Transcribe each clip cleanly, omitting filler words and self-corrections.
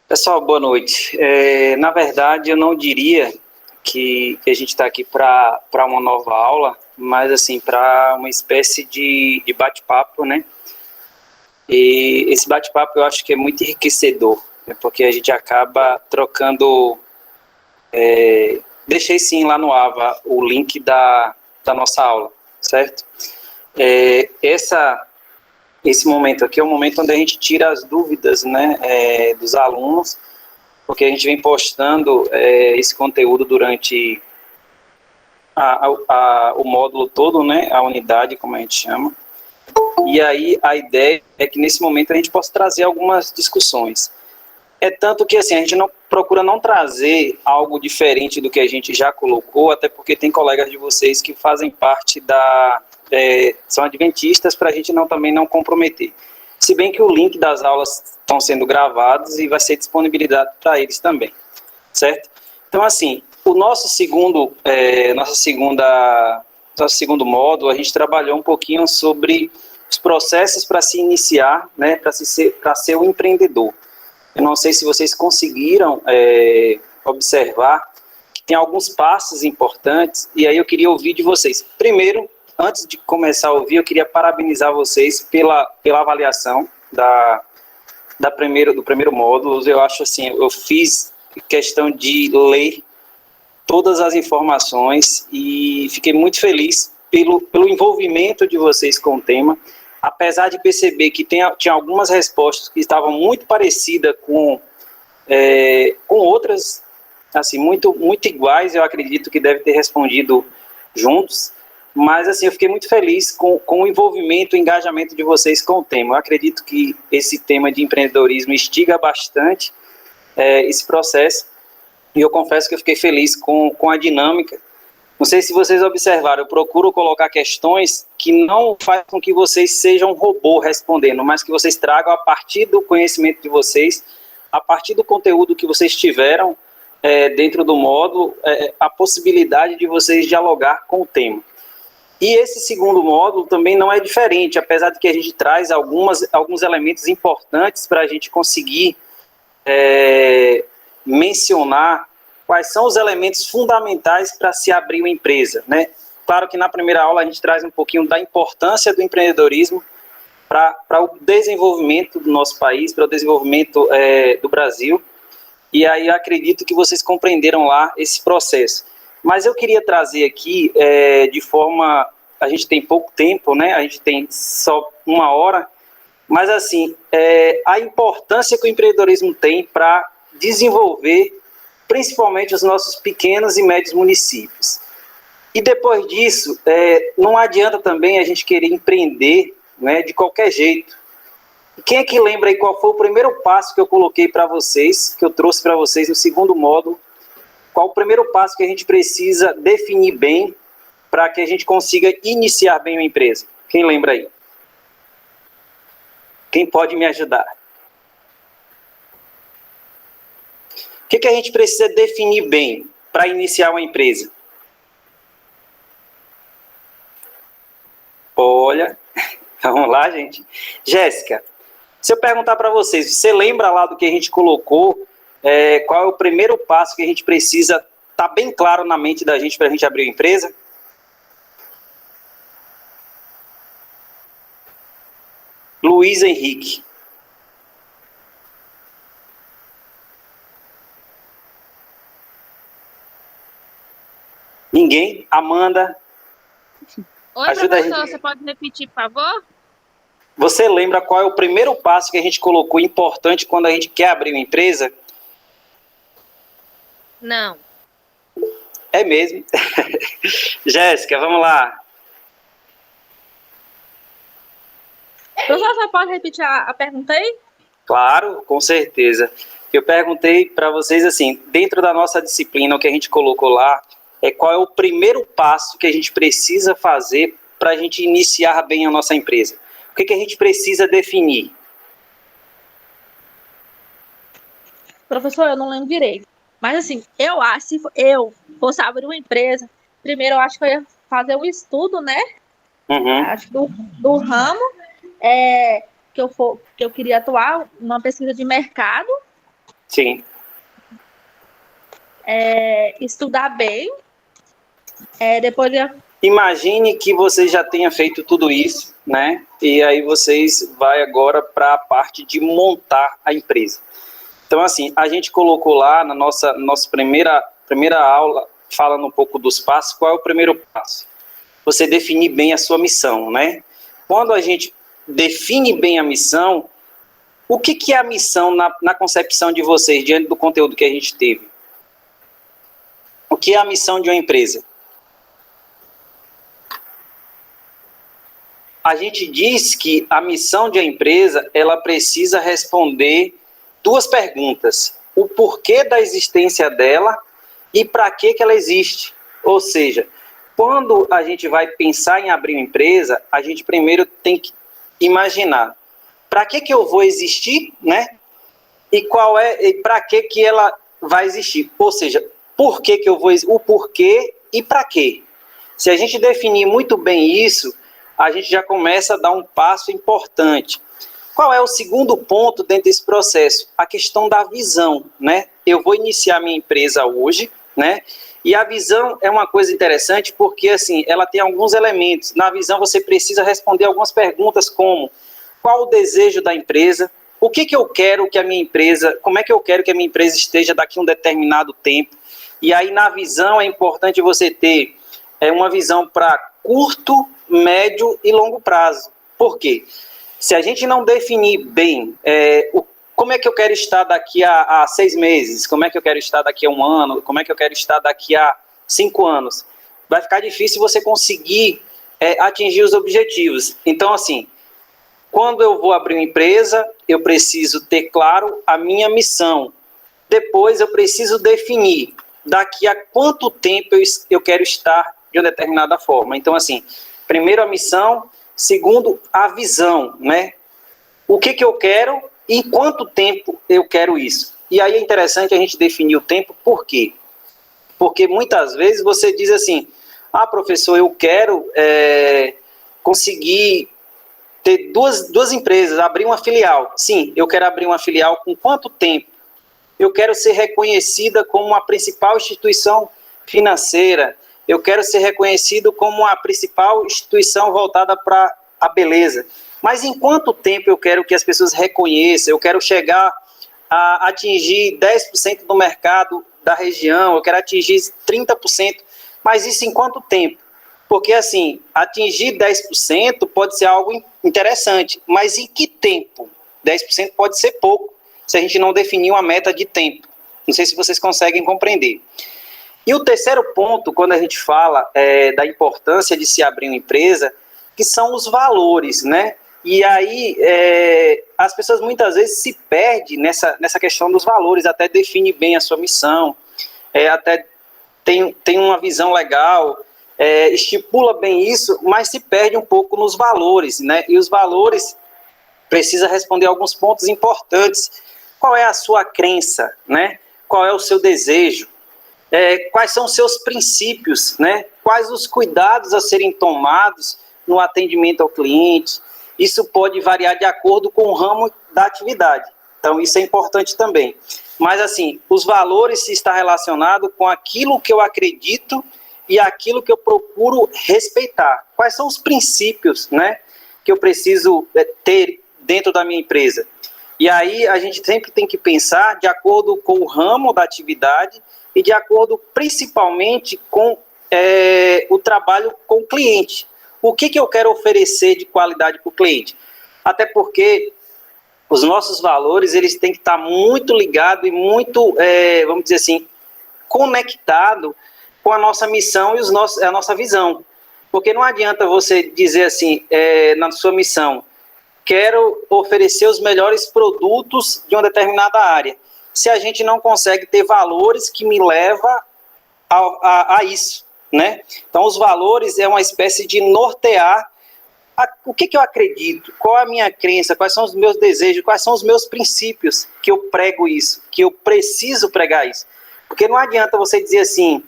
Pessoal, boa noite. Na verdade, eu não diria que a gente está aqui para uma nova aula, mas assim, para uma espécie de bate-papo, né? E esse bate-papo eu acho que é muito enriquecedor, né? Porque a gente acaba trocando. Deixei sim lá no AVA o link da nossa aula, certo? Esse momento aqui é o momento onde a gente tira as dúvidas, né, dos alunos, porque a gente vem postando esse conteúdo durante o módulo todo, né, a unidade, como a gente chama. E aí a ideia é que nesse momento a gente possa trazer algumas discussões. É tanto que assim, a gente não procura não trazer algo diferente do que a gente já colocou, até porque tem colegas de vocês que fazem parte são adventistas, para a gente também não comprometer. Se bem que o link das aulas estão sendo gravados e vai ser disponibilizado para eles também, certo? Então, assim, o nosso segundo módulo, a gente trabalhou um pouquinho sobre os processos para se iniciar, né, para ser um empreendedor. Eu não sei se vocês conseguiram observar que tem alguns passos importantes, e aí eu queria ouvir de vocês. Primeiro, antes de começar a ouvir, eu queria parabenizar vocês pela avaliação do primeiro módulo. Eu acho assim, eu fiz questão de ler todas as informações e fiquei muito feliz pelo envolvimento de vocês com o tema, apesar de perceber que tinha algumas respostas que estavam muito parecidas com outras, assim, muito, muito iguais. Eu acredito que deve ter respondido juntos, mas assim, eu fiquei muito feliz com o envolvimento, o engajamento de vocês com o tema. Eu acredito que esse tema de empreendedorismo instiga bastante esse processo, e eu confesso que eu fiquei feliz com a dinâmica. Não sei se vocês observaram, eu procuro colocar questões que não fazem com que vocês sejam um robô respondendo, mas que vocês tragam a partir do conhecimento de vocês, a partir do conteúdo que vocês tiveram dentro do módulo, a possibilidade de vocês dialogar com o tema. E esse segundo módulo também não é diferente, apesar de que a gente traz alguns elementos importantes para a gente conseguir mencionar quais são os elementos fundamentais para se abrir uma empresa, né? Claro que na primeira aula a gente traz um pouquinho da importância do empreendedorismo para o desenvolvimento do nosso país, para o desenvolvimento do Brasil, e aí eu acredito que vocês compreenderam lá esse processo. Mas eu queria trazer aqui, a gente tem pouco tempo, né? A gente tem só uma hora, mas assim, a importância que o empreendedorismo tem para desenvolver principalmente os nossos pequenos e médios municípios. E depois disso, não adianta também a gente querer empreender, né, de qualquer jeito. Quem é que lembra aí qual foi o primeiro passo que eu coloquei para vocês, que eu trouxe para vocês no segundo módulo? Qual o primeiro passo que a gente precisa definir bem para que a gente consiga iniciar bem uma empresa? Quem lembra aí? Quem pode me ajudar? O que a gente precisa definir bem para iniciar uma empresa? Olha, vamos lá, gente. Jéssica, se eu perguntar para vocês, você lembra lá do que a gente colocou? Qual é o primeiro passo que a gente precisa estar bem claro na mente da gente para a gente abrir uma empresa? Luiz Henrique. Ninguém? Amanda? Oi, professor, você pode repetir, por favor? Você lembra qual é o primeiro passo que a gente colocou importante quando a gente quer abrir uma empresa? Não. É mesmo. Jéssica, vamos lá. Professor, você pode repetir a pergunta aí? Claro, com certeza. Eu perguntei para vocês assim, dentro da nossa disciplina, o que a gente colocou lá, qual é o primeiro passo que a gente precisa fazer para a gente iniciar bem a nossa empresa? O que a gente precisa definir? Professor, eu não lembro direito. Mas assim, eu acho, se eu fosse abrir uma empresa, primeiro eu acho que eu ia fazer um estudo, né? Uhum. Acho do ramo que eu queria atuar, uma pesquisa de mercado. Sim. Estudar bem, depois Imagine que você já tenha feito tudo isso, né? E aí vocês vai agora para a parte de montar a empresa. Então, assim, a gente colocou lá na nossa primeira aula, falando um pouco dos passos, qual é o primeiro passo? Você definir bem a sua missão, né? Quando a gente define bem a missão, o que é a missão na concepção de vocês, diante do conteúdo que a gente teve? O que é a missão de uma empresa? A gente diz que a missão de uma empresa, ela precisa responder duas perguntas: o porquê da existência dela e para que ela existe. Ou seja, quando a gente vai pensar em abrir uma empresa, a gente primeiro tem que imaginar para que eu vou existir, né? E para que ela vai existir. Ou seja, por que eu vou, o porquê e para quê. Se a gente definir muito bem isso, a gente já começa a dar um passo importante. Qual é o segundo ponto dentro desse processo? A questão da visão, né? Eu vou iniciar minha empresa hoje, né? E a visão é uma coisa interessante porque, assim, ela tem alguns elementos. Na visão você precisa responder algumas perguntas como: qual o desejo da empresa? O que eu quero que a minha empresa, como é que eu quero que a minha empresa esteja daqui a um determinado tempo? E aí na visão é importante você ter uma visão para curto, médio e longo prazo. Por quê? Se a gente não definir bem como é que eu quero estar daqui a 6 meses, como é que eu quero estar daqui a 1 ano, como é que eu quero estar daqui a 5 anos, vai ficar difícil você conseguir atingir os objetivos. Então, assim, quando eu vou abrir uma empresa, eu preciso ter claro a minha missão. Depois eu preciso definir daqui a quanto tempo eu quero estar de uma determinada forma. Então, assim, primeiro a missão, segundo a visão, né? O que eu quero e em quanto tempo eu quero isso. E aí é interessante a gente definir o tempo, por quê? Porque muitas vezes você diz assim: ah, professor, eu quero conseguir ter duas empresas, abrir uma filial. Sim, eu quero abrir uma filial com quanto tempo? Eu quero ser reconhecida como a principal instituição financeira, eu quero ser reconhecido como a principal instituição voltada para a beleza. Mas em quanto tempo eu quero que as pessoas reconheçam? Eu quero chegar a atingir 10% do mercado da região, eu quero atingir 30%, mas isso em quanto tempo? Porque, assim, atingir 10% pode ser algo interessante, mas em que tempo? 10% pode ser pouco, se a gente não definir uma meta de tempo. Não sei se vocês conseguem compreender. E o terceiro ponto, quando a gente fala da importância de se abrir uma empresa, que são os valores, né? E aí as pessoas muitas vezes se perdem nessa questão dos valores, até define bem a sua missão, até tem uma visão legal, estipula bem isso, mas se perde um pouco nos valores, né? E os valores precisa responder alguns pontos importantes. Qual é a sua crença, né? Qual é o seu desejo? Quais são os seus princípios, né? Quais os cuidados a serem tomados no atendimento ao cliente? Isso pode variar de acordo com o ramo da atividade. Então, isso é importante também. Mas, assim, os valores estão relacionados com aquilo que eu acredito e aquilo que eu procuro respeitar. Quais são os princípios, né, que eu preciso ter dentro da minha empresa? E aí a gente sempre tem que pensar de acordo com o ramo da atividade e de acordo principalmente com o trabalho com o cliente. O que eu quero oferecer de qualidade para o cliente? Até porque os nossos valores eles têm que estar muito ligados e muito, vamos dizer assim, conectado com a nossa missão e a nossa visão. Porque não adianta você dizer assim, na sua missão, quero oferecer os melhores produtos de uma determinada área, se a gente não consegue ter valores que me levam a isso, né? Então, os valores é uma espécie de nortear o que eu acredito, qual é a minha crença, quais são os meus desejos, quais são os meus princípios que eu prego isso, que eu preciso pregar isso. Porque não adianta você dizer assim,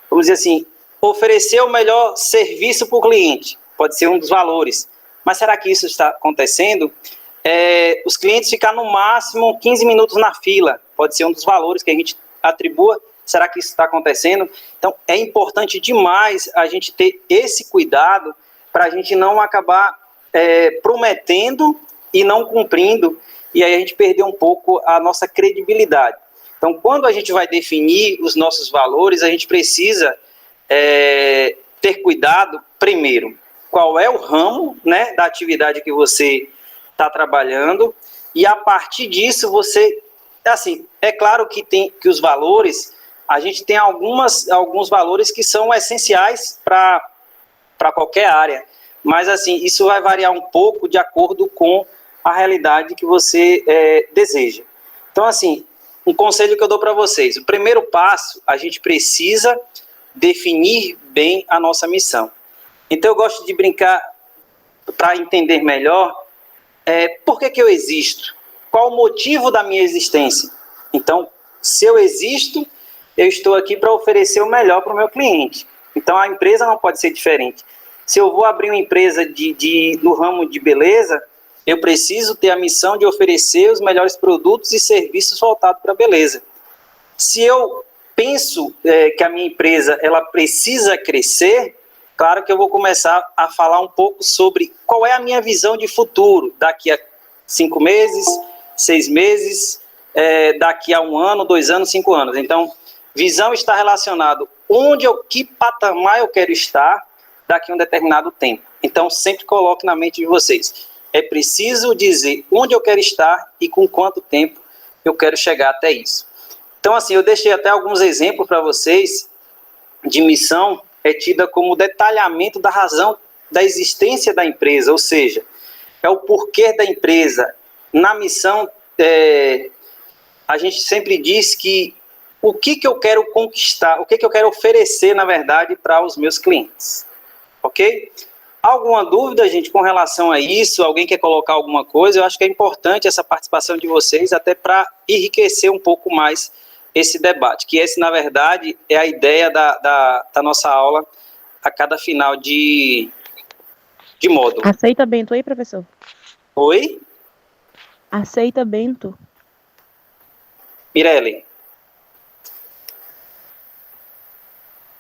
vamos dizer assim, oferecer o melhor serviço para o cliente, pode ser um dos valores. Mas será que isso está acontecendo? os clientes ficar no máximo 15 minutos na fila. Pode ser um dos valores que a gente atribua. Será que isso está acontecendo? Então, é importante demais a gente ter esse cuidado para a gente não acabar prometendo e não cumprindo, e aí a gente perder um pouco a nossa credibilidade. Então, quando a gente vai definir os nossos valores, a gente precisa ter cuidado, primeiro, qual é o ramo, né, da atividade que você está trabalhando, e a partir disso você, assim, é claro que os valores, a gente tem alguns valores que são essenciais para qualquer área, mas assim, isso vai variar um pouco de acordo com a realidade que você deseja. Então, assim, um conselho que eu dou para vocês, o primeiro passo, a gente precisa definir bem a nossa missão. Então, eu gosto de brincar para entender melhor por que eu existo, qual o motivo da minha existência. Então, se eu existo, eu estou aqui para oferecer o melhor para o meu cliente. Então, a empresa não pode ser diferente. Se eu vou abrir uma empresa no ramo de beleza, eu preciso ter a missão de oferecer os melhores produtos e serviços voltados para a beleza. Se eu penso que a minha empresa ela precisa crescer, claro que eu vou começar a falar um pouco sobre qual é a minha visão de futuro, daqui a 5 meses, 6 meses, daqui a 1 ano, 2 anos, 5 anos. Então, visão está relacionado que patamar eu quero estar daqui a um determinado tempo. Então, sempre coloque na mente de vocês. É preciso dizer onde eu quero estar e com quanto tempo eu quero chegar até isso. Então, assim, eu deixei até alguns exemplos para vocês de missão, tida como detalhamento da razão da existência da empresa, ou seja, é o porquê da empresa. Na missão, a gente sempre diz que o que eu quero conquistar, o que eu quero oferecer, na verdade, para os meus clientes. Ok? Alguma dúvida, gente, com relação a isso? Alguém quer colocar alguma coisa? Eu acho que é importante essa participação de vocês, até para enriquecer um pouco mais esse debate, que esse, na verdade, é a ideia da nossa aula a cada final de módulo. Aceita Bento aí, professor? Oi? Aceita Bento. Mirelle.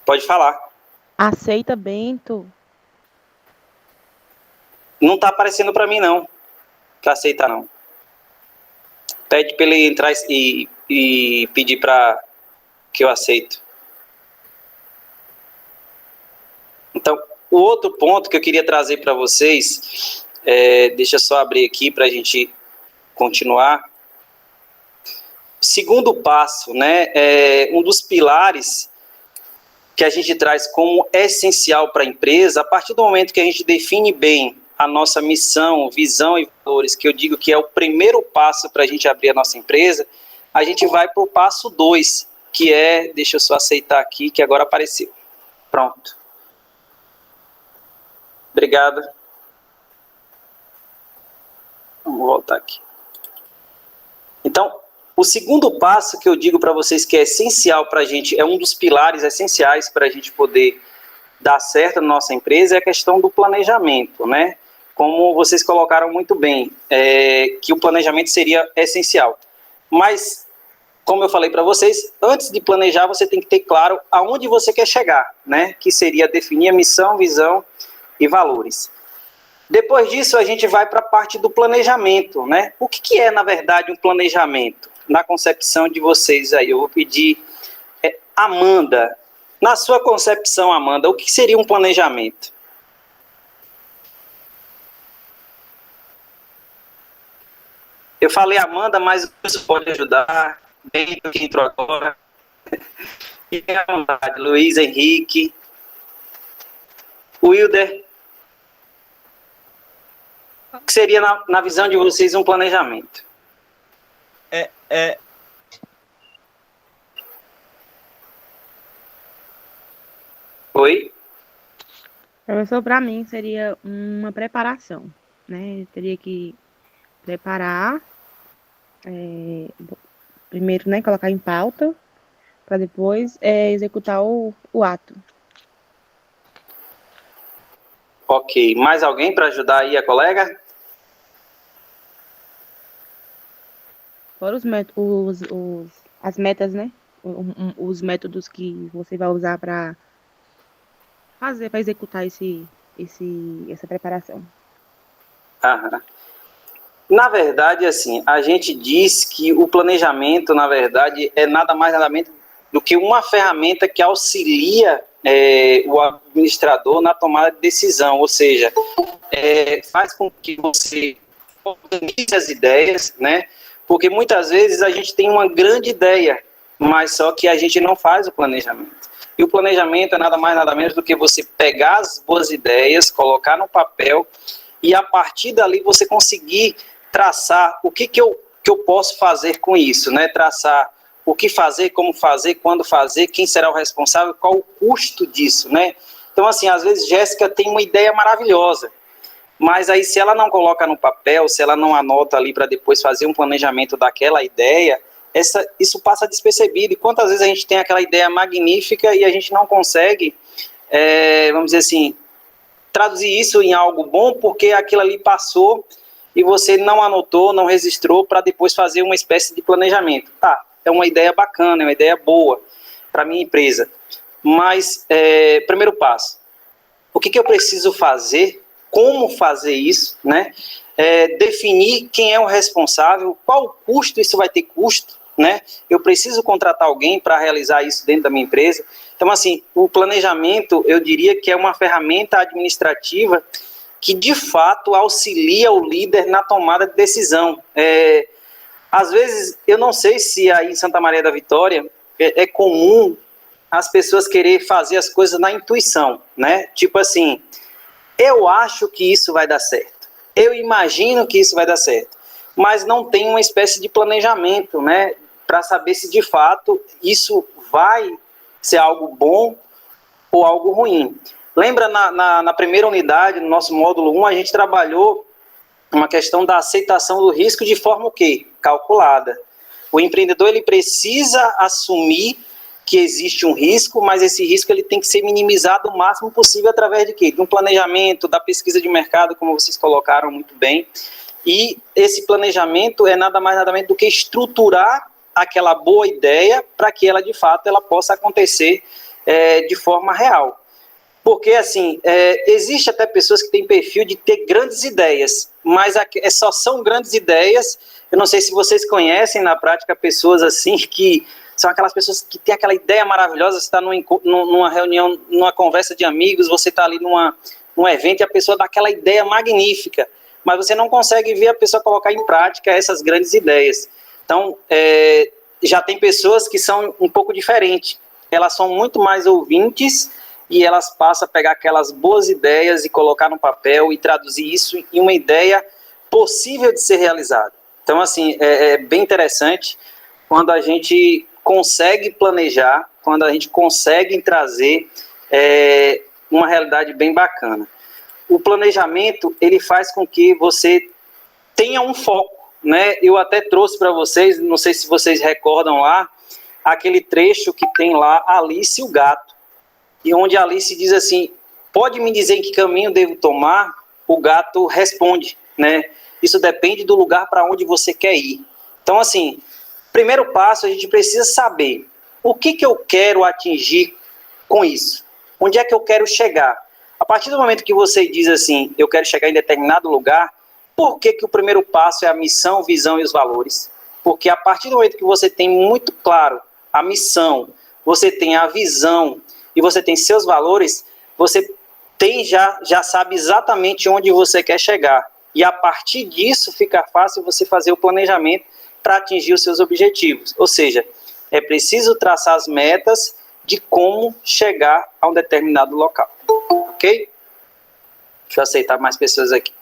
Pode falar. Aceita Bento. Não está aparecendo para mim, não. Para aceitar, não. Pede para ele entrar e pedir para que eu aceito. Então, o outro ponto que eu queria trazer para vocês, deixa eu só abrir aqui para a gente continuar. Segundo passo, né, um dos pilares que a gente traz como essencial para a empresa, a partir do momento que a gente define bem a nossa missão, visão e valores, que eu digo que é o primeiro passo para a gente abrir a nossa empresa, a gente vai para o passo 2, que deixa eu só aceitar aqui, que agora apareceu. Pronto. Obrigado. Vamos voltar aqui. Então, o segundo passo que eu digo para vocês que é essencial para a gente, é um dos pilares essenciais para a gente poder dar certo na nossa empresa, é a questão do planejamento, né? Como vocês colocaram muito bem, que o planejamento seria essencial. Mas, como eu falei para vocês, antes de planejar, você tem que ter claro aonde você quer chegar, né? Que seria definir a missão, visão e valores. Depois disso, a gente vai para a parte do planejamento, né? O que é, na verdade, um planejamento? Na concepção de vocês aí, eu vou pedir, Amanda, na sua concepção, Amanda, o que seria um planejamento? Eu falei Amanda, mas você pode ajudar, bem que entrou agora. E à vontade, Luiz Henrique, Wilder. O que seria, na visão de vocês, um planejamento? Oi? Professor, para mim seria uma preparação, né? Teria que preparar, primeiro, né, colocar em pauta, para depois executar o ato. Ok. Mais alguém para ajudar aí a colega? Fora as metas, né? Os métodos que você vai usar para executar essa preparação. Aham. Na verdade, assim, a gente diz que o planejamento, na verdade, é nada mais nada menos do que uma ferramenta que auxilia o administrador na tomada de decisão, ou seja, faz com que você organize as ideias, né? Porque muitas vezes a gente tem uma grande ideia, mas só que a gente não faz o planejamento. E o planejamento é nada mais nada menos do que você pegar as boas ideias, colocar no papel e a partir dali você conseguir traçar o que eu posso fazer com isso, né? Traçar o que fazer, como fazer, quando fazer, quem será o responsável, qual o custo disso, né? Então, assim, às vezes Jéssica tem uma ideia maravilhosa, mas aí se ela não coloca no papel, se ela não anota ali para depois fazer um planejamento daquela ideia, isso passa despercebido. E quantas vezes a gente tem aquela ideia magnífica e a gente não consegue, vamos dizer assim, traduzir isso em algo bom porque aquilo ali passou e você não anotou, não registrou para depois fazer uma espécie de planejamento. Tá, é uma ideia bacana, é uma ideia boa para a minha empresa. Mas, primeiro passo, o que eu preciso fazer, como fazer isso, né? Definir quem é o responsável, qual custo isso vai ter custo, né? Eu preciso contratar alguém para realizar isso dentro da minha empresa. Então, assim, o planejamento, eu diria que é uma ferramenta administrativa que, de fato, auxilia o líder na tomada de decisão. Às vezes, eu não sei se aí em Santa Maria da Vitória é comum as pessoas querer fazer as coisas na intuição, né? Tipo assim, eu acho que isso vai dar certo, eu imagino que isso vai dar certo, mas não tem uma espécie de planejamento, né? Para saber se de fato isso vai ser algo bom ou algo ruim. Lembra na primeira unidade, no nosso módulo 1, a gente trabalhou uma questão da aceitação do risco de forma o quê? Calculada. O empreendedor ele precisa assumir que existe um risco, mas esse risco ele tem que ser minimizado o máximo possível através de quê? De um planejamento, da pesquisa de mercado, como vocês colocaram muito bem. E esse planejamento é nada mais nada menos do que estruturar aquela boa ideia para que ela, de fato, ela possa acontecer de forma real. Porque, assim, existe até pessoas que têm perfil de ter grandes ideias, mas só são grandes ideias. Eu não sei se vocês conhecem na prática pessoas assim que são aquelas pessoas que têm aquela ideia maravilhosa. Você está numa reunião, numa conversa de amigos, você está ali num evento e a pessoa dá aquela ideia magnífica, mas você não consegue ver a pessoa colocar em prática essas grandes ideias. Então, já tem pessoas que são um pouco diferentes. Elas são muito mais ouvintes e elas passam a pegar aquelas boas ideias e colocar no papel e traduzir isso em uma ideia possível de ser realizada. Então, assim, é bem interessante quando a gente consegue planejar, quando a gente consegue trazer uma realidade bem bacana. O planejamento, ele faz com que você tenha um foco, né? Eu até trouxe para vocês, não sei se vocês recordam lá, aquele trecho que tem lá Alice e o gato, e onde Alice diz assim, pode me dizer em que caminho devo tomar? O gato responde, né? Isso depende do lugar para onde você quer ir. Então, assim, primeiro passo, a gente precisa saber o que eu quero atingir com isso. Onde é que eu quero chegar? A partir do momento que você diz assim, eu quero chegar em determinado lugar, por que o primeiro passo é a missão, visão e os valores? Porque a partir do momento que você tem muito claro a missão, você tem a visão e você tem seus valores, você já sabe exatamente onde você quer chegar. E a partir disso fica fácil você fazer o planejamento para atingir os seus objetivos. Ou seja, é preciso traçar as metas de como chegar a um determinado local. Ok? Deixa eu aceitar mais pessoas aqui.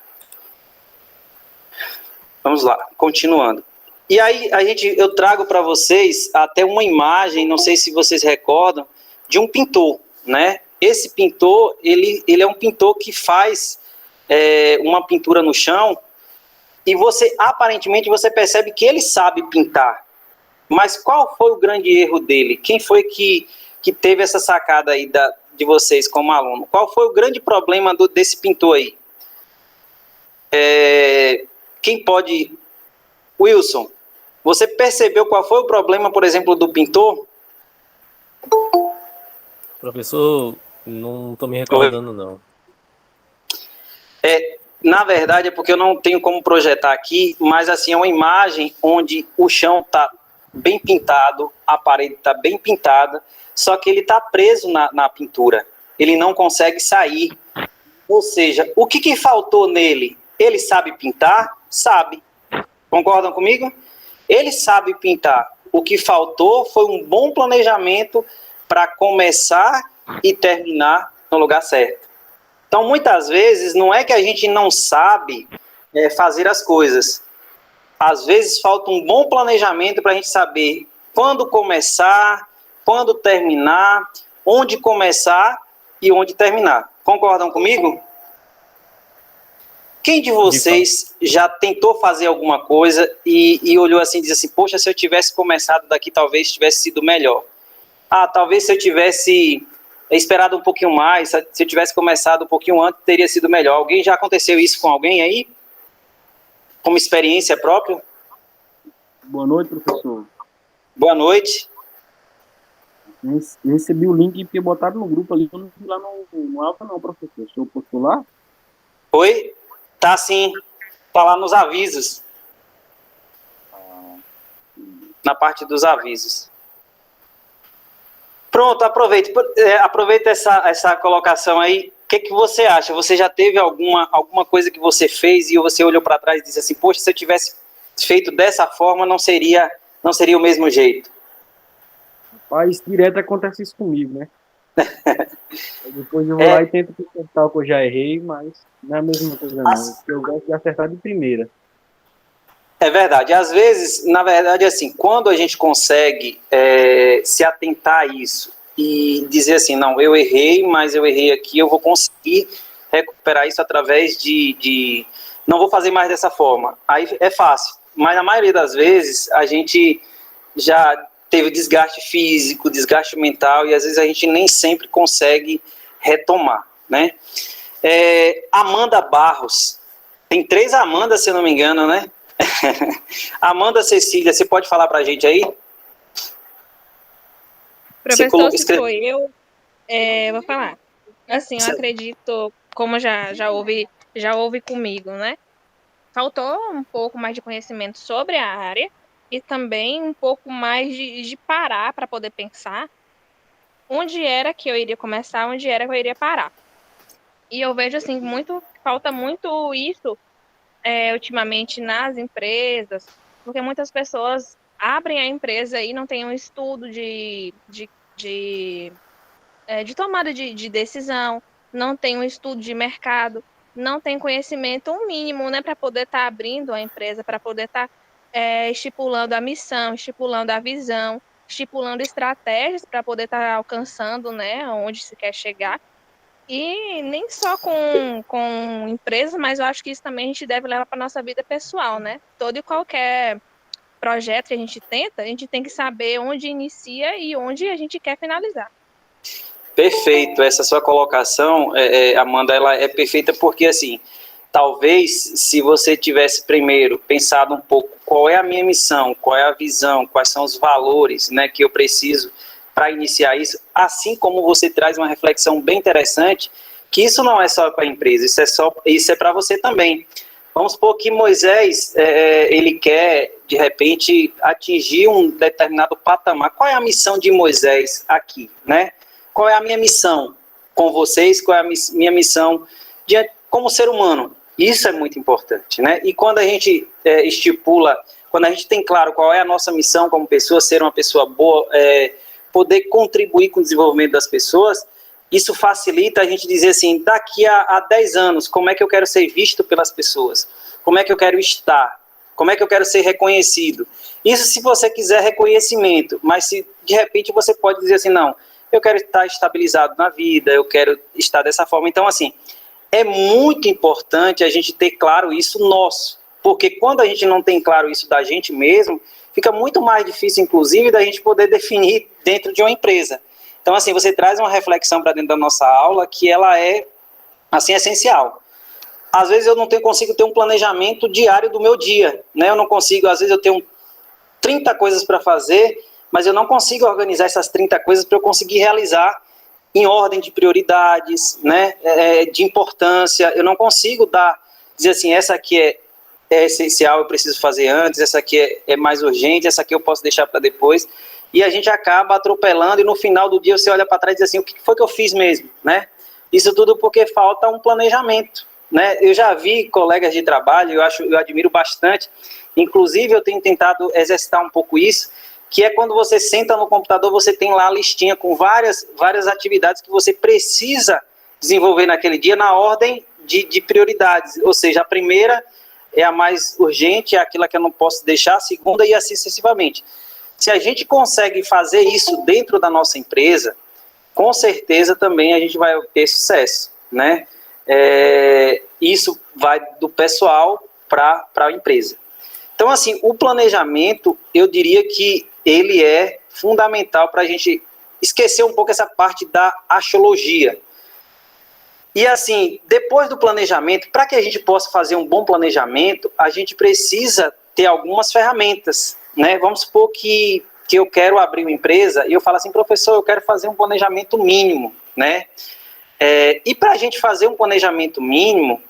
Vamos lá, continuando. E aí eu trago para vocês até uma imagem, não sei se vocês recordam, de um pintor, né? Esse pintor, ele é um pintor que faz uma pintura no chão e aparentemente você percebe que ele sabe pintar. Mas qual foi o grande erro dele? Quem foi que teve essa sacada aí de vocês como aluno? Qual foi o grande problema desse pintor aí? Quem pode... Wilson, Você percebeu qual foi o problema, por exemplo, do pintor? Professor, não estou me recordando, não. Na verdade, é porque eu não tenho como projetar aqui, mas assim, é uma imagem onde o chão está bem pintado, a parede está bem pintada, só que ele está preso na pintura. Ele não consegue sair. Ou seja, o que faltou nele? Ele sabe pintar? Sabe. Concordam comigo? Ele sabe pintar. O que faltou foi um bom planejamento para começar e terminar no lugar certo. Então, muitas vezes, não é que a gente não sabe fazer as coisas. Às vezes, falta um bom planejamento para a gente saber quando começar, quando terminar, onde começar e onde terminar. Concordam comigo? Quem de vocês já tentou fazer alguma coisa e olhou assim e disse assim, poxa, se eu tivesse começado daqui, talvez tivesse sido melhor. Ah, talvez se eu tivesse esperado um pouquinho mais, se eu tivesse começado um pouquinho antes, teria sido melhor. Alguém já aconteceu isso com alguém aí? Como experiência própria? Boa noite, professor. Boa noite. Eu recebi o link porque botaram no grupo ali, eu não vi lá no Alfa não, professor. O senhor postou lá? Oi? Tá sim. Tá lá nos avisos. Na parte dos avisos. Pronto, aproveita essa colocação aí. O que você acha? Você já teve alguma coisa que você fez e você olhou para trás e disse assim, poxa, se eu tivesse feito dessa forma, não seria o mesmo jeito? Rapaz, direto acontece isso comigo, né? Depois eu vou lá e tento consertar o que eu já errei, mas não é a mesma coisa não. Porque eu gosto de acertar de primeira. É verdade. Às vezes, na verdade, assim, quando a gente consegue se atentar a isso e dizer assim, não, eu errei, mas eu errei aqui, eu vou conseguir recuperar isso através de não vou fazer mais dessa forma. Aí é fácil. Mas na maioria das vezes, a gente já teve desgaste físico, desgaste mental, e às vezes a gente nem sempre consegue retomar, né? Amanda Barros. Tem 3 Amandas, se eu não me engano, né? Amanda Cecília, você pode falar pra gente aí? Professor, se foi eu, vou falar. Assim, eu acredito, como já houve comigo, né? Faltou um pouco mais de conhecimento sobre a área e também um pouco mais de parar para poder pensar onde era que eu iria começar, onde era que eu iria parar. E eu vejo, assim, falta muito isso ultimamente nas empresas, porque muitas pessoas abrem a empresa e não têm um estudo de tomada de decisão, não tem um estudo de mercado, não tem conhecimento mínimo, né, para poder estar abrindo a empresa, para poder estar estipulando a missão, estipulando a visão, estipulando estratégias para poder estar alcançando, né, onde se quer chegar. E nem só com empresas, mas eu acho que isso também a gente deve levar para a nossa vida pessoal, né? Todo e qualquer projeto que a gente tenta, a gente tem que saber onde inicia e onde a gente quer finalizar. Perfeito, essa sua colocação, Amanda, ela é perfeita porque, assim, talvez se você tivesse primeiro pensado um pouco qual é a minha missão, qual é a visão, quais são os valores, né, que eu preciso para iniciar isso, assim como você traz uma reflexão bem interessante, que isso não é só para a empresa, isso é para você também. Vamos supor que Moisés, ele quer, de repente, atingir um determinado patamar. Qual é a missão de Moisés aqui, né? Qual é a minha missão com vocês? Qual é a minha missão como ser humano? Isso é muito importante, né? E quando a gente estipula, quando a gente tem claro qual é a nossa missão como pessoa, ser uma pessoa boa, poder contribuir com o desenvolvimento das pessoas, isso facilita a gente dizer assim, daqui a 10 anos, como é que eu quero ser visto pelas pessoas? Como é que eu quero estar? Como é que eu quero ser reconhecido? Isso se você quiser reconhecimento, mas se de repente você pode dizer assim, não, eu quero estar estabilizado na vida, eu quero estar dessa forma. Então, assim, é muito importante a gente ter claro isso nosso, porque quando a gente não tem claro isso da gente mesmo, fica muito mais difícil, inclusive, da gente poder definir dentro de uma empresa. Então, assim, você traz uma reflexão para dentro da nossa aula que ela é, assim, essencial. Às vezes eu não consigo ter um planejamento diário do meu dia, né? Eu não consigo, às vezes eu tenho 30 coisas para fazer, mas eu não consigo organizar essas 30 coisas para eu conseguir realizar em ordem de prioridades, né, de importância. Eu não consigo dizer assim, essa aqui é essencial, eu preciso fazer antes, essa aqui é mais urgente, essa aqui eu posso deixar para depois. E a gente acaba atropelando e no final do dia você olha para trás e diz assim, o que foi que eu fiz mesmo, né? Isso tudo porque falta um planejamento, né? Eu já vi colegas de trabalho, eu admiro bastante, inclusive eu tenho tentado exercitar um pouco isso, que é quando você senta no computador, você tem lá a listinha com várias atividades que você precisa desenvolver naquele dia na ordem de prioridades, ou seja, a primeira é a mais urgente, é aquela que eu não posso deixar, a segunda e assim sucessivamente. Se a gente consegue fazer isso dentro da nossa empresa, com certeza também a gente vai ter sucesso, né? Isso vai do pessoal para a empresa. Então, assim, o planejamento, eu diria que ele é fundamental para a gente esquecer um pouco essa parte da axiologia. E, assim, depois do planejamento, para que a gente possa fazer um bom planejamento, a gente precisa ter algumas ferramentas, né? Vamos supor que eu quero abrir uma empresa e eu falo assim, professor, eu quero fazer um planejamento mínimo, né? E para a gente fazer um planejamento mínimo,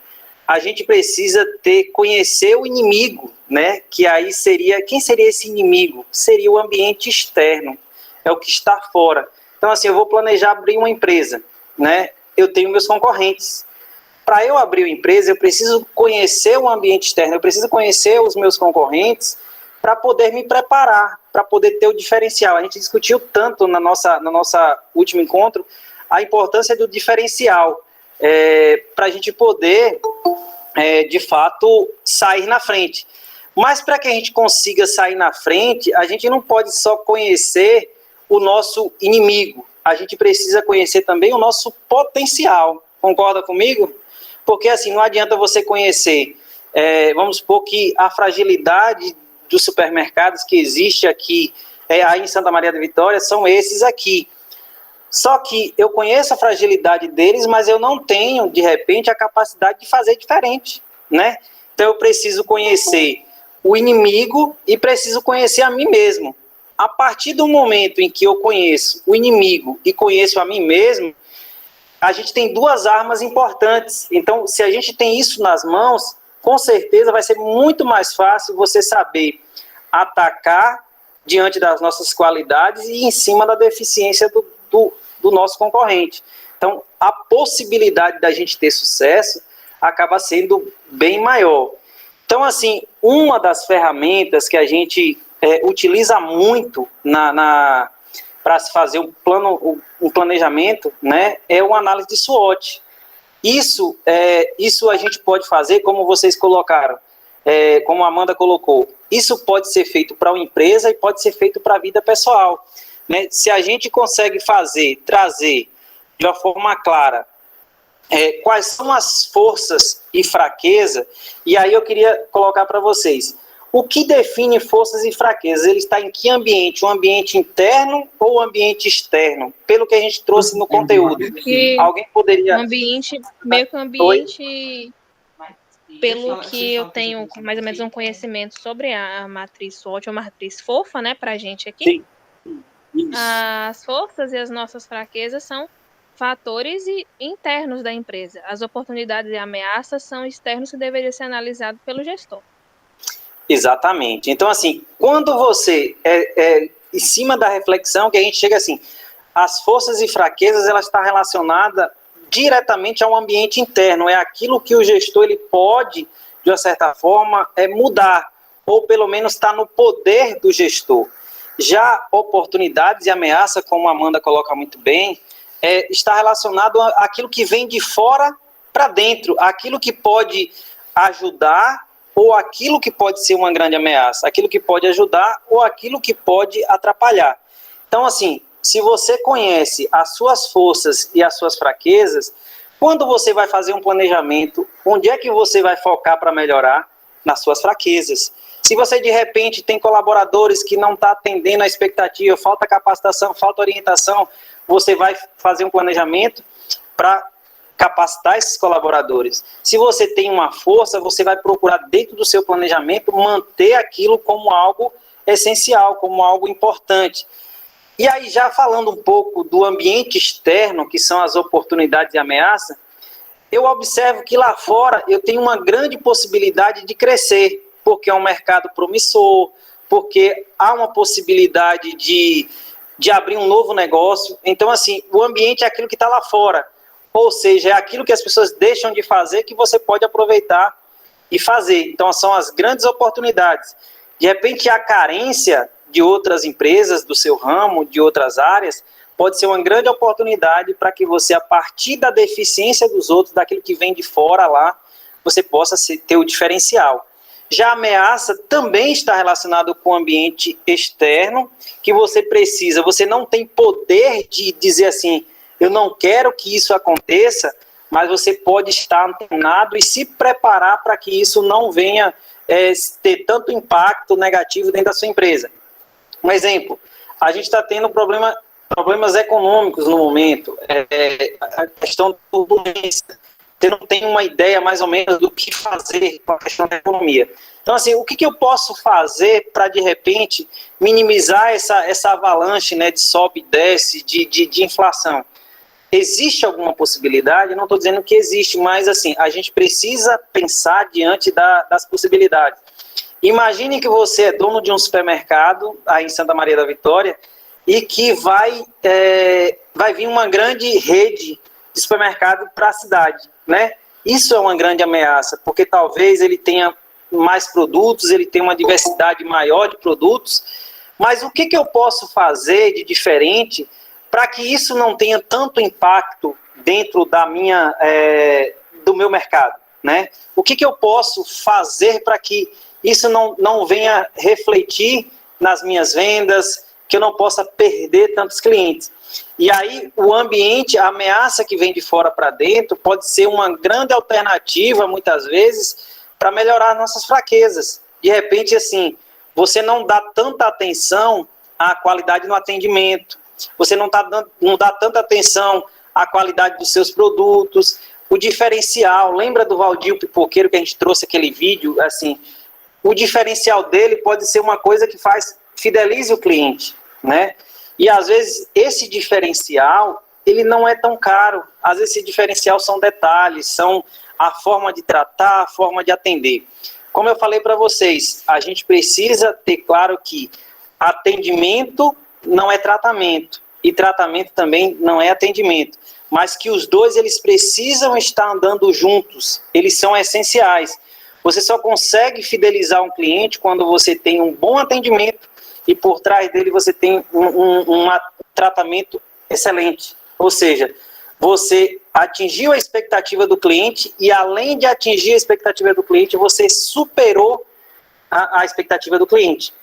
a gente precisa conhecer o inimigo, né? Que aí quem seria esse inimigo? Seria o ambiente externo, é o que está fora. Então, assim, eu vou planejar abrir uma empresa, né? Eu tenho meus concorrentes. Para eu abrir uma empresa, eu preciso conhecer o ambiente externo, eu preciso conhecer os meus concorrentes para poder me preparar, para poder ter o diferencial. A gente discutiu tanto no nosso último encontro a importância do diferencial, para a gente poder, de fato, sair na frente. Mas para que a gente consiga sair na frente, a gente não pode só conhecer o nosso inimigo, a gente precisa conhecer também o nosso potencial. Concorda comigo? Porque assim, não adianta você conhecer, vamos supor que a fragilidade dos supermercados que existe aqui, aí em Santa Maria da Vitória, são esses aqui. Só que eu conheço a fragilidade deles, mas eu não tenho, de repente, a capacidade de fazer diferente, né? Então eu preciso conhecer o inimigo e preciso conhecer a mim mesmo. A partir do momento em que eu conheço o inimigo e conheço a mim mesmo, a gente tem duas armas importantes. Então, se a gente tem isso nas mãos, com certeza vai ser muito mais fácil você saber atacar diante das nossas qualidades e em cima da deficiência do nosso concorrente. Então, a possibilidade da gente ter sucesso acaba sendo bem maior. Então, assim, uma das ferramentas que a gente utiliza muito para se fazer um planejamento, né, é uma análise de SWOT. Isso a gente pode fazer, como vocês colocaram, como a Amanda colocou. Isso pode ser feito para uma empresa e pode ser feito para a vida pessoal, né? Se a gente consegue trazer de uma forma clara quais são as forças e fraquezas, e aí eu queria colocar para vocês, o que define forças e fraquezas? Ele está em que ambiente? Um ambiente interno ou um ambiente externo? Pelo que a gente trouxe no conteúdo. Alguém poderia... Meio que um ambiente... Pelo que eu tenho mais ou menos um conhecimento sobre a matriz SWOT, ou matriz fofa, né, pra gente aqui. Sim. Isso. As forças e as nossas fraquezas são fatores internos da empresa. As oportunidades e ameaças são externos que deveriam ser analisados pelo gestor. Exatamente. Então, assim, quando você em cima da reflexão, que a gente chega assim, as forças e fraquezas, elas estão relacionadas diretamente ao ambiente interno, é aquilo que o gestor ele pode, de uma certa forma, mudar, ou pelo menos está no poder do gestor. Já oportunidades e ameaça, como a Amanda coloca muito bem, está relacionado àquilo que vem de fora para dentro, aquilo que pode ajudar ou aquilo que pode ser uma grande ameaça, aquilo que pode ajudar ou aquilo que pode atrapalhar. Então, assim, se você conhece as suas forças e as suas fraquezas, quando você vai fazer um planejamento, onde é que você vai focar para melhorar? Nas suas fraquezas. Se você, de repente, tem colaboradores que não estão atendendo a expectativa, falta capacitação, falta orientação, você vai fazer um planejamento para capacitar esses colaboradores. Se você tem uma força, você vai procurar, dentro do seu planejamento, manter aquilo como algo essencial, como algo importante. E aí, já falando um pouco do ambiente externo, que são as oportunidades e ameaças, eu observo que lá fora eu tenho uma grande possibilidade de crescer, porque é um mercado promissor, porque há uma possibilidade de abrir um novo negócio. Então, assim, o ambiente é aquilo que está lá fora, ou seja, é aquilo que as pessoas deixam de fazer que você pode aproveitar e fazer. Então, são as grandes oportunidades. De repente, a carência de outras empresas, do seu ramo, de outras áreas, pode ser uma grande oportunidade para que você, a partir da deficiência dos outros, daquilo que vem de fora lá, você possa ter o diferencial. Já a ameaça também está relacionada com o ambiente externo, que você precisa, você não tem poder de dizer assim, eu não quero que isso aconteça, mas você pode estar antenado e se preparar para que isso não venha ter tanto impacto negativo dentro da sua empresa. Um exemplo, a gente está tendo problemas econômicos no momento, a questão da turbulência, você não tem uma ideia mais ou menos do que fazer com a questão da economia. Então, assim, o que eu posso fazer para, de repente, minimizar essa avalanche, né, de sobe e desce, de inflação? Existe alguma possibilidade? Eu não estou dizendo que existe, mas, assim, a gente precisa pensar diante das possibilidades. Imagine que você é dono de um supermercado, aí em Santa Maria da Vitória, e que vai vir uma grande rede de supermercado para a cidade, né? Isso é uma grande ameaça, porque talvez ele tenha mais produtos, ele tenha uma diversidade maior de produtos, mas o que eu posso fazer de diferente para que isso não tenha tanto impacto dentro do meu mercado, né? O que eu posso fazer para que isso não venha refletir nas minhas vendas, que eu não possa perder tantos clientes? E aí o ambiente, a ameaça que vem de fora para dentro pode ser uma grande alternativa, muitas vezes, para melhorar nossas fraquezas. De repente, assim, você não dá tanta atenção à qualidade no atendimento, você não dá tanta atenção à qualidade dos seus produtos, o diferencial. Lembra do Valdir, o pipoqueiro, que a gente trouxe aquele vídeo? Assim, o diferencial dele pode ser uma coisa que fidelize o cliente, né? E às vezes esse diferencial, ele não é tão caro. Às vezes esse diferencial são detalhes, são a forma de tratar, a forma de atender. Como eu falei para vocês, a gente precisa ter claro que atendimento não é tratamento e tratamento também não é atendimento, mas que os dois eles precisam estar andando juntos, eles são essenciais. Você só consegue fidelizar um cliente quando você tem um bom atendimento e por trás dele você tem um tratamento excelente. Ou seja, você atingiu a expectativa do cliente e, além de atingir a expectativa do cliente, você superou a expectativa do cliente.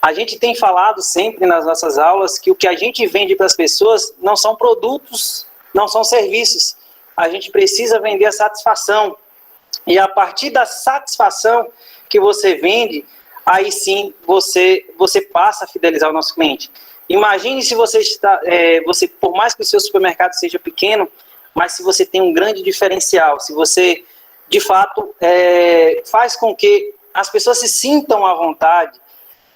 A gente tem falado sempre nas nossas aulas que o que a gente vende para as pessoas não são produtos, não são serviços. A gente precisa vender a satisfação. E a partir da satisfação que você vende, aí sim você passa a fidelizar o nosso cliente. Imagine se você por mais que o seu supermercado seja pequeno, mas se você tem um grande diferencial, se você, de fato, faz com que as pessoas se sintam à vontade,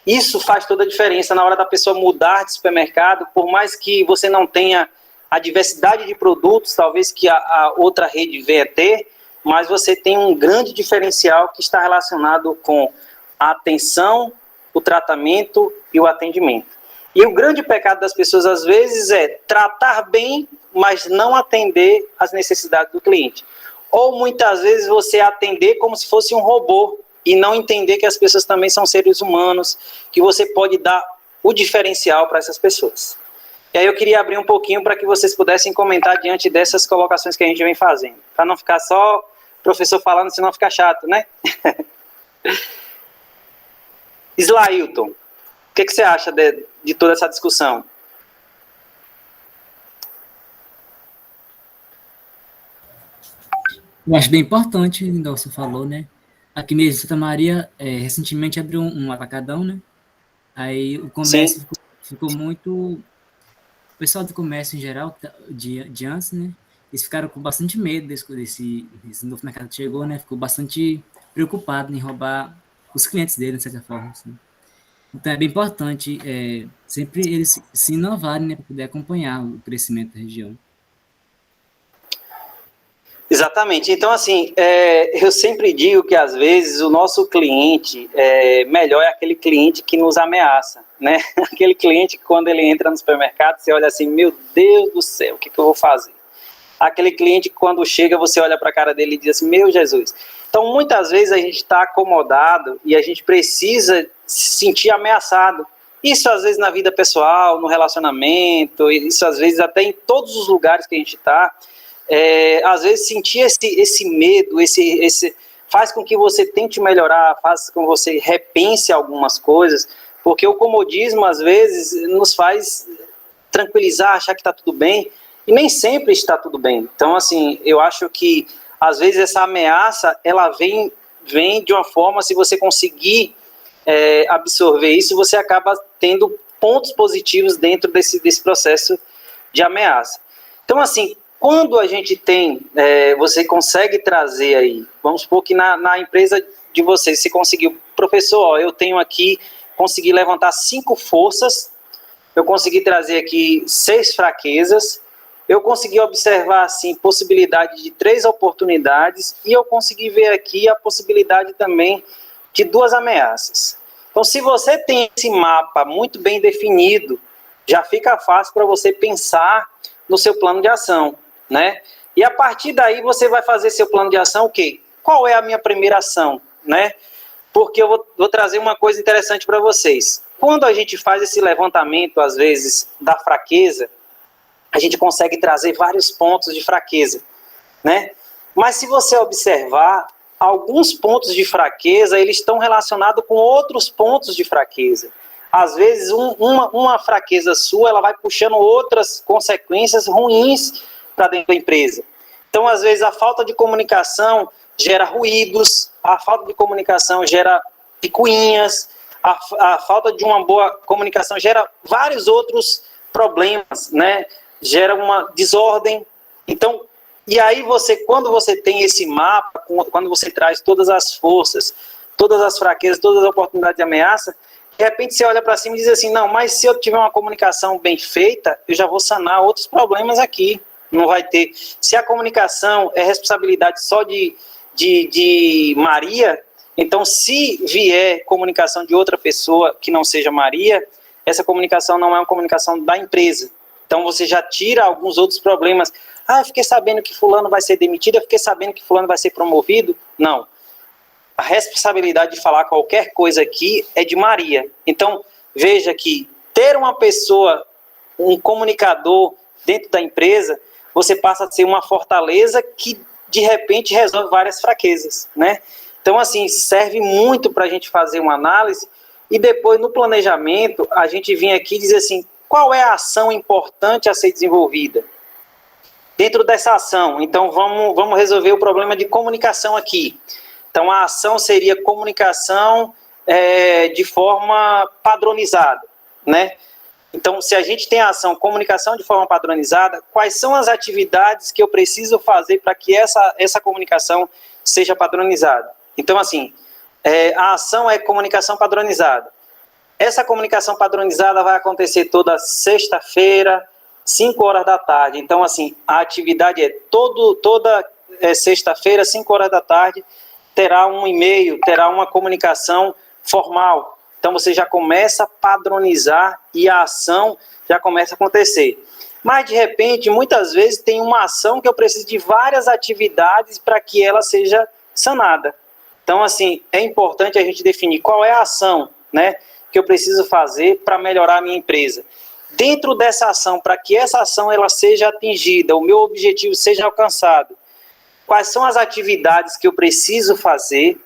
isso faz toda a diferença na hora da pessoa mudar de supermercado, por mais que você não tenha a diversidade de produtos, talvez que a outra rede venha ter, mas você tem um grande diferencial que está relacionado com a atenção, o tratamento e o atendimento. E o grande pecado das pessoas, às vezes, é tratar bem, mas não atender às necessidades do cliente. Ou, muitas vezes, você atender como se fosse um robô e não entender que as pessoas também são seres humanos, que você pode dar o diferencial para essas pessoas. E aí eu queria abrir um pouquinho para que vocês pudessem comentar diante dessas colocações que a gente vem fazendo, para não ficar só o professor falando, senão fica chato, né? Islailton, o que você acha de toda essa discussão? Eu acho bem importante, igual você falou, né? Aqui mesmo em Santa Maria, recentemente abriu um atacadão, né? Aí o comércio ficou muito... O pessoal do comércio em geral, de antes, né? Eles ficaram com bastante medo desse novo mercado que chegou, né? Ficou bastante preocupado em roubar os clientes dele, de certa forma, assim. Então é bem importante sempre eles se inovarem, né, para poder acompanhar o crescimento da região. Exatamente. Então, assim, eu sempre digo que, às vezes, o nosso cliente melhor é aquele cliente que nos ameaça, né? Aquele cliente que, quando ele entra no supermercado, você olha assim, meu Deus do céu, o que eu vou fazer? Aquele cliente que, quando chega, você olha para a cara dele e diz assim, meu Jesus. Então, muitas vezes, a gente está acomodado e a gente precisa se sentir ameaçado. Isso, às vezes, na vida pessoal, no relacionamento, isso, às vezes, até em todos os lugares que a gente está. Às vezes sentir esse medo, faz com que você tente melhorar, faz com que você repense algumas coisas, porque o comodismo às vezes nos faz tranquilizar, achar que está tudo bem, e nem sempre está tudo bem. Então, assim, eu acho que às vezes essa ameaça, ela vem de uma forma, se você conseguir absorver isso, você acaba tendo pontos positivos dentro desse processo de ameaça. Então, assim, quando a gente tem, você consegue trazer aí, vamos supor que na empresa de vocês, você conseguiu, professor, ó, eu tenho aqui, consegui levantar 5 forças, eu consegui trazer aqui 6 fraquezas, eu consegui observar, assim, possibilidade de 3 oportunidades e eu consegui ver aqui a possibilidade também de 2 ameaças. Então, se você tem esse mapa muito bem definido, já fica fácil para você pensar no seu plano de ação, né? E a partir daí você vai fazer seu plano de ação o quê? Qual é a minha primeira ação, né? Porque eu vou trazer uma coisa interessante para vocês. Quando a gente faz esse levantamento, às vezes, da fraqueza, a gente consegue trazer vários pontos de fraqueza, né? Mas se você observar, alguns pontos de fraqueza, eles estão relacionados com outros pontos de fraqueza. Às vezes, uma fraqueza sua, ela vai puxando outras consequências ruins para dentro da empresa. Então, às vezes, a falta de comunicação gera ruídos, a falta de comunicação gera picuinhas, a falta de uma boa comunicação gera vários outros problemas, né? Gera uma desordem. Então, e aí quando você tem esse mapa, quando você traz todas as forças, todas as fraquezas, todas as oportunidades de ameaça, de repente você olha para cima e diz assim, não, mas se eu tiver uma comunicação bem feita, eu já vou sanar outros problemas aqui. Não vai ter. Se a comunicação é responsabilidade só de Maria, então se vier comunicação de outra pessoa que não seja Maria, essa comunicação não é uma comunicação da empresa. Então você já tira alguns outros problemas. Ah, eu fiquei sabendo que fulano vai ser demitido, eu fiquei sabendo que fulano vai ser promovido. Não. A responsabilidade de falar qualquer coisa aqui é de Maria. Então, veja que ter uma pessoa, um comunicador dentro da empresa, você passa a ser uma fortaleza que, de repente, resolve várias fraquezas, né? Então, assim, serve muito para a gente fazer uma análise e depois, no planejamento, a gente vem aqui e diz assim, qual é a ação importante a ser desenvolvida? Dentro dessa ação, então, vamos resolver o problema de comunicação aqui. Então, a ação seria comunicação de forma padronizada, né? Então, se a gente tem a ação comunicação de forma padronizada, quais são as atividades que eu preciso fazer para que essa comunicação seja padronizada? Então, assim, a ação é comunicação padronizada. Essa comunicação padronizada vai acontecer toda sexta-feira, 5 horas da tarde. Então, assim, a atividade é toda sexta-feira, 5 horas da tarde, terá um e-mail, terá uma comunicação formal. Então, você já começa a padronizar e a ação já começa a acontecer. Mas, de repente, muitas vezes tem uma ação que eu preciso de várias atividades para que ela seja sanada. Então, assim, é importante a gente definir qual é a ação, né, que eu preciso fazer para melhorar a minha empresa. Dentro dessa ação, para que essa ação ela seja atingida, o meu objetivo seja alcançado, quais são as atividades que eu preciso fazer,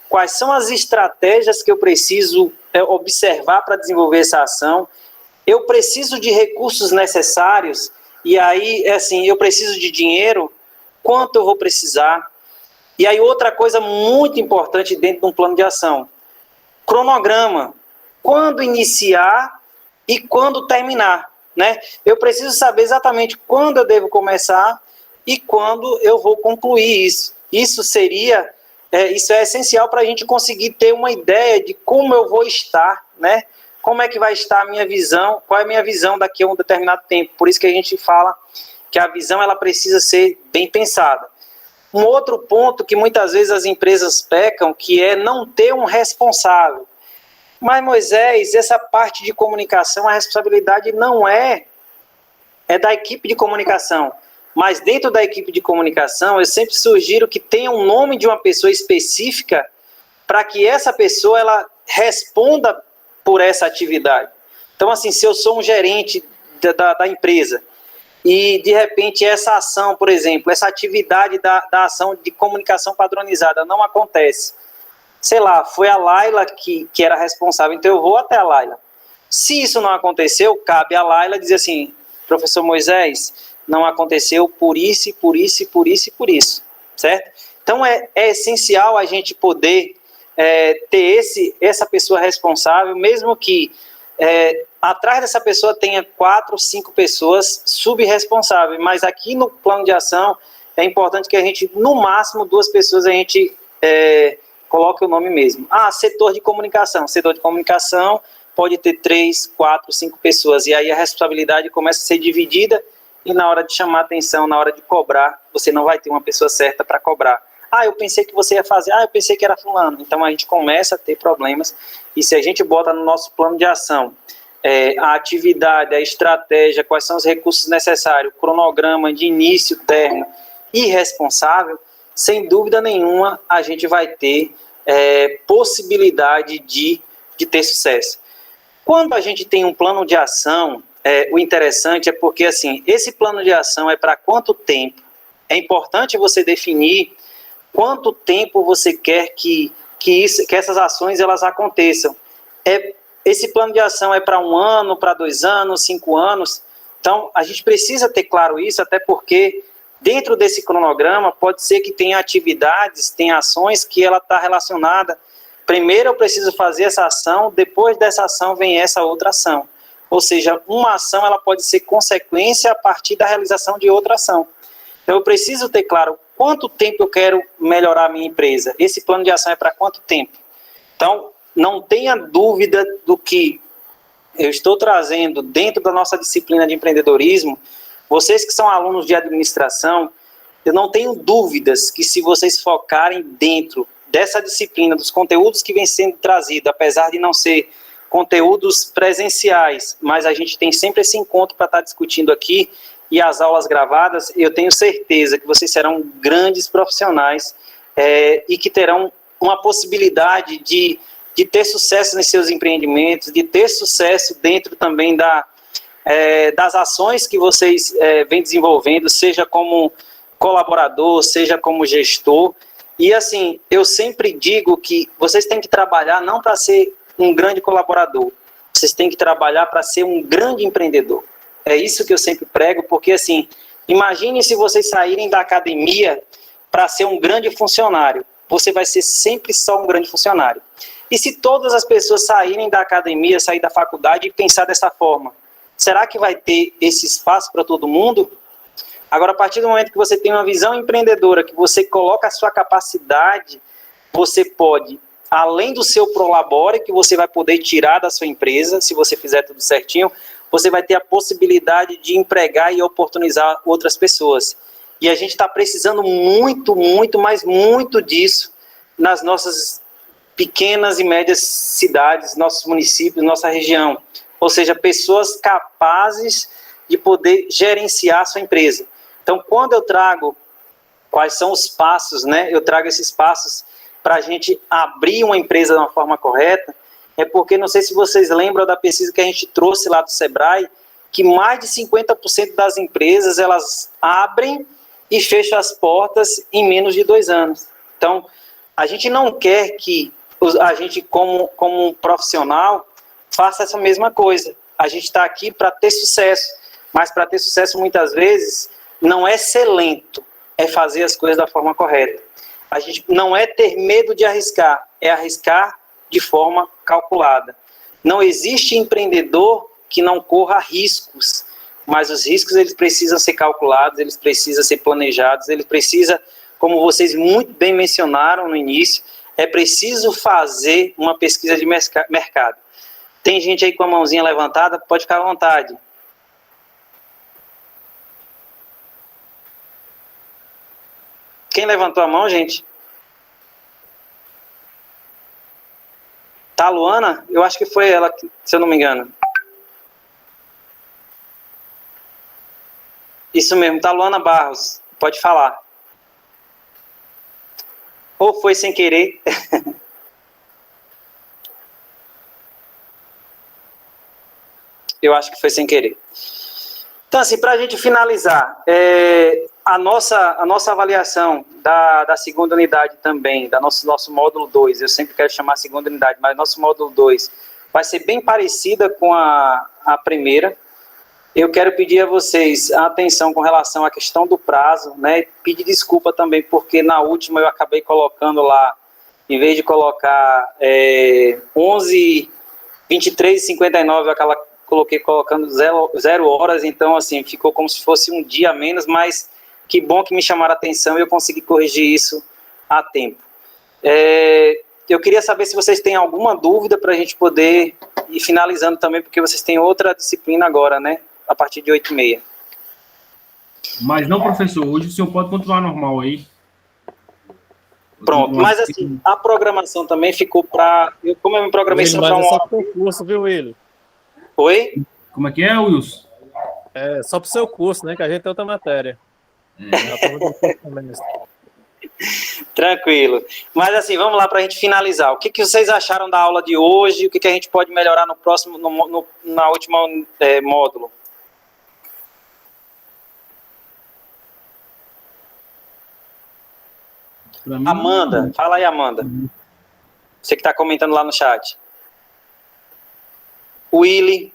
quais são as estratégias que eu preciso observar para desenvolver essa ação, eu preciso de recursos necessários, e aí, assim, eu preciso de dinheiro, quanto eu vou precisar. E aí, outra coisa muito importante dentro de um plano de ação, cronograma, quando iniciar e quando terminar, né? Eu preciso saber exatamente quando eu devo começar e quando eu vou concluir isso. Isso é essencial para a gente conseguir ter uma ideia de como eu vou estar né? Como é que vai estar a minha visão? Qual é a minha visão daqui a um determinado tempo? Por isso que a gente fala que a visão ela precisa ser bem pensada. Um outro ponto que muitas vezes as empresas pecam, que é não ter um responsável. Mas, Moisés, essa parte de comunicação, a responsabilidade não é da equipe de comunicação. Mas dentro da equipe de comunicação, eu sempre sugiro que tenha um nome de uma pessoa específica para que essa pessoa ela responda por essa atividade. Então, assim, se eu sou um gerente da empresa e, de repente, essa ação, por exemplo, essa atividade da ação de comunicação padronizada não acontece, sei lá, foi a Laila que era responsável, então eu vou até a Laila. Se isso não aconteceu, cabe a Laila dizer assim, professor Moisés, não aconteceu por isso, por isso, por isso e por isso, certo? Então é essencial a gente poder ter essa pessoa responsável, mesmo que atrás dessa pessoa tenha 4, 5 pessoas subresponsáveis, mas aqui no plano de ação é importante que a gente, no máximo, 2 pessoas a gente coloque o nome mesmo. Setor de comunicação. Setor de comunicação pode ter 3, 4, 5 pessoas, e aí a responsabilidade começa a ser dividida, e na hora de chamar atenção, na hora de cobrar, você não vai ter uma pessoa certa para cobrar. Eu pensei que você ia fazer, eu pensei que era fulano. Então a gente começa a ter problemas, e se a gente bota no nosso plano de ação a atividade, a estratégia, quais são os recursos necessários, o cronograma de início, término e responsável, sem dúvida nenhuma a gente vai ter possibilidade de ter sucesso. Quando a gente tem um plano de ação, o interessante é porque assim, esse plano de ação é para quanto tempo? É importante você definir quanto tempo você quer que essas ações elas aconteçam. Esse plano de ação é para 1 ano, para 2 anos, 5 anos. Então, a gente precisa ter claro isso, até porque dentro desse cronograma pode ser que tenha atividades, tenha ações que ela está relacionada. Primeiro eu preciso fazer essa ação, depois dessa ação vem essa outra ação. Ou seja, uma ação ela pode ser consequência a partir da realização de outra ação. Então eu preciso ter claro quanto tempo eu quero melhorar a minha empresa. Esse plano de ação é para quanto tempo? Então, não tenha dúvida do que eu estou trazendo dentro da nossa disciplina de empreendedorismo. Vocês que são alunos de administração, eu não tenho dúvidas que se vocês focarem dentro dessa disciplina, dos conteúdos que vem sendo trazidos, apesar de não ser conteúdos presenciais, mas a gente tem sempre esse encontro para estar discutindo aqui, e as aulas gravadas, eu tenho certeza que vocês serão grandes profissionais e que terão uma possibilidade de ter sucesso nos seus empreendimentos, de ter sucesso dentro também das ações que vocês vêm desenvolvendo, seja como colaborador, seja como gestor. E assim, eu sempre digo que vocês têm que trabalhar não para ser um grande colaborador, vocês têm que trabalhar para ser um grande empreendedor. É isso que eu sempre prego, porque assim, imagine se vocês saírem da academia para ser um grande funcionário, você vai ser sempre só um grande funcionário. E se todas as pessoas saírem da academia, sair da faculdade e pensar dessa forma, será que vai ter esse espaço para todo mundo? Agora, a partir do momento que você tem uma visão empreendedora, que você coloca a sua capacidade, você pode, além do seu prolabore, que você vai poder tirar da sua empresa, se você fizer tudo certinho, você vai ter a possibilidade de empregar e oportunizar outras pessoas. E a gente está precisando muito, muito, mas muito disso nas nossas pequenas e médias cidades, nossos municípios, nossa região. Ou seja, pessoas capazes de poder gerenciar a sua empresa. Então, quando eu trago quais são os passos, né? Eu trago esses passos para a gente abrir uma empresa de uma forma correta, é porque, não sei se vocês lembram da pesquisa que a gente trouxe lá do Sebrae, que mais de 50% das empresas, elas abrem e fecham as portas em menos de 2 anos. Então, a gente não quer que a gente, como um profissional, faça essa mesma coisa. A gente está aqui para ter sucesso, mas para ter sucesso, muitas vezes, não é ser lento, é fazer as coisas da forma correta. A gente não é ter medo de arriscar, é arriscar de forma calculada. Não existe empreendedor que não corra riscos, mas os riscos eles precisam ser calculados, eles precisam ser planejados, eles precisam, como vocês muito bem mencionaram no início, é preciso fazer uma pesquisa de mercado. Tem gente aí com a mãozinha levantada? Pode ficar à vontade. Quem levantou a mão, gente? Tá, Luana? Eu acho que foi ela, se eu não me engano. Isso mesmo, tá, Luana Barros. Pode falar. Ou foi sem querer? Eu acho que foi sem querer. Então, assim, para a gente finalizar, a nossa avaliação da segunda unidade também, da nosso módulo 2, eu sempre quero chamar segunda unidade, mas nosso módulo 2 vai ser bem parecida com a primeira. Eu quero pedir a vocês a atenção com relação à questão do prazo, né? Pedir desculpa também, porque na última eu acabei colocando lá, em vez de colocar 11, 23 e 59, eu coloquei colocando 0 horas, então assim, ficou como se fosse um dia a menos, mas que bom que me chamaram a atenção e eu consegui corrigir isso a tempo. Eu queria saber se vocês têm alguma dúvida para a gente poder ir finalizando também, porque vocês têm outra disciplina agora, né? A partir de 8h30. Mas não, professor, hoje o senhor pode continuar normal aí. Pronto, mas assim, a programação também ficou para... Como eu me programei só para só pro seu curso, viu, William? Oi? Como é que é, Wilson? É, só pro seu curso, né, que a gente tem outra matéria. Tranquilo. Mas assim, vamos lá para a gente finalizar. O que vocês acharam da aula de hoje? O que a gente pode melhorar no próximo, na última módulo? Amanda, fala aí, Amanda. Você que está comentando lá no chat. Willy,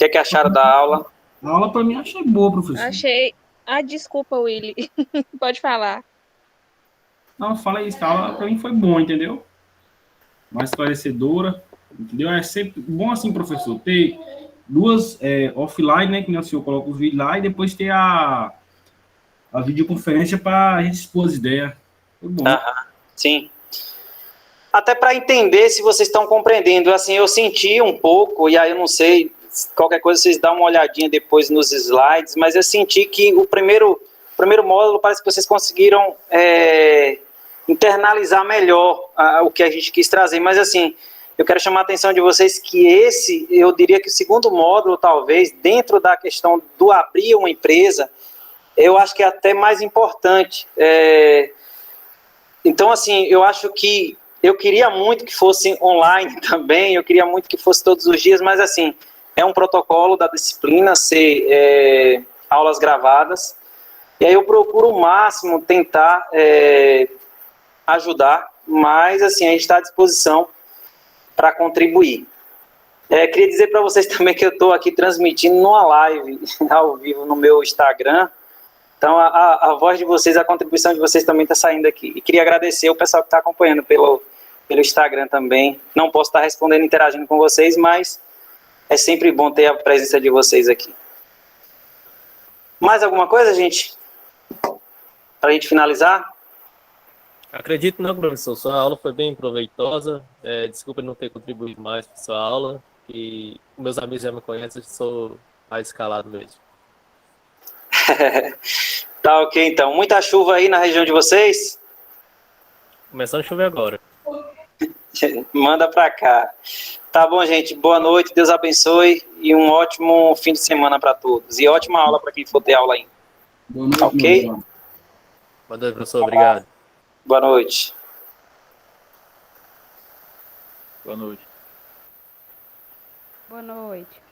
o que acharam da aula? A aula para mim achei boa, professor. Achei. Ah, desculpa, Willy. Pode falar. Não, fala isso, a aula para mim foi boa, entendeu? Mais esclarecedora, entendeu? É sempre bom assim, professor, ter duas offline, né, que nem o senhor coloca os vídeos lá, e depois ter a videoconferência para a gente expor as ideias. Foi bom. Sim. Até para entender se vocês estão compreendendo. Assim, eu senti um pouco, e aí eu não sei, qualquer coisa vocês dão uma olhadinha depois nos slides, mas eu senti que o primeiro módulo parece que vocês conseguiram internalizar melhor o que a gente quis trazer. Mas assim, eu quero chamar a atenção de vocês que eu diria que o segundo módulo, talvez, dentro da questão do abrir uma empresa, eu acho que é até mais importante. Então, assim, eu acho que eu queria muito que fosse online também, eu queria muito que fosse todos os dias, mas, assim, é um protocolo da disciplina ser aulas gravadas, e aí eu procuro o máximo tentar ajudar, mas, assim, a gente está à disposição para contribuir. Queria dizer para vocês também que eu estou aqui transmitindo numa live ao vivo no meu Instagram. Então, a voz de vocês, a contribuição de vocês também está saindo aqui. E queria agradecer o pessoal que está acompanhando pelo Instagram também. Não posso estar respondendo, interagindo com vocês, mas é sempre bom ter a presença de vocês aqui. Mais alguma coisa, gente? Para a gente finalizar? Acredito não, professor. Sua aula foi bem proveitosa. Desculpa não ter contribuído mais para sua aula. E meus amigos já me conhecem, eu sou mais escalado mesmo. Tá ok, então. Muita chuva aí na região de vocês? Começando a chover agora. Manda pra cá. Tá bom, gente. Boa noite, Deus abençoe e um ótimo fim de semana para todos. E ótima aula para quem for ter aula ainda. Boa noite, ok? Boa noite, professor. Obrigado. Boa noite. Boa noite. Boa noite.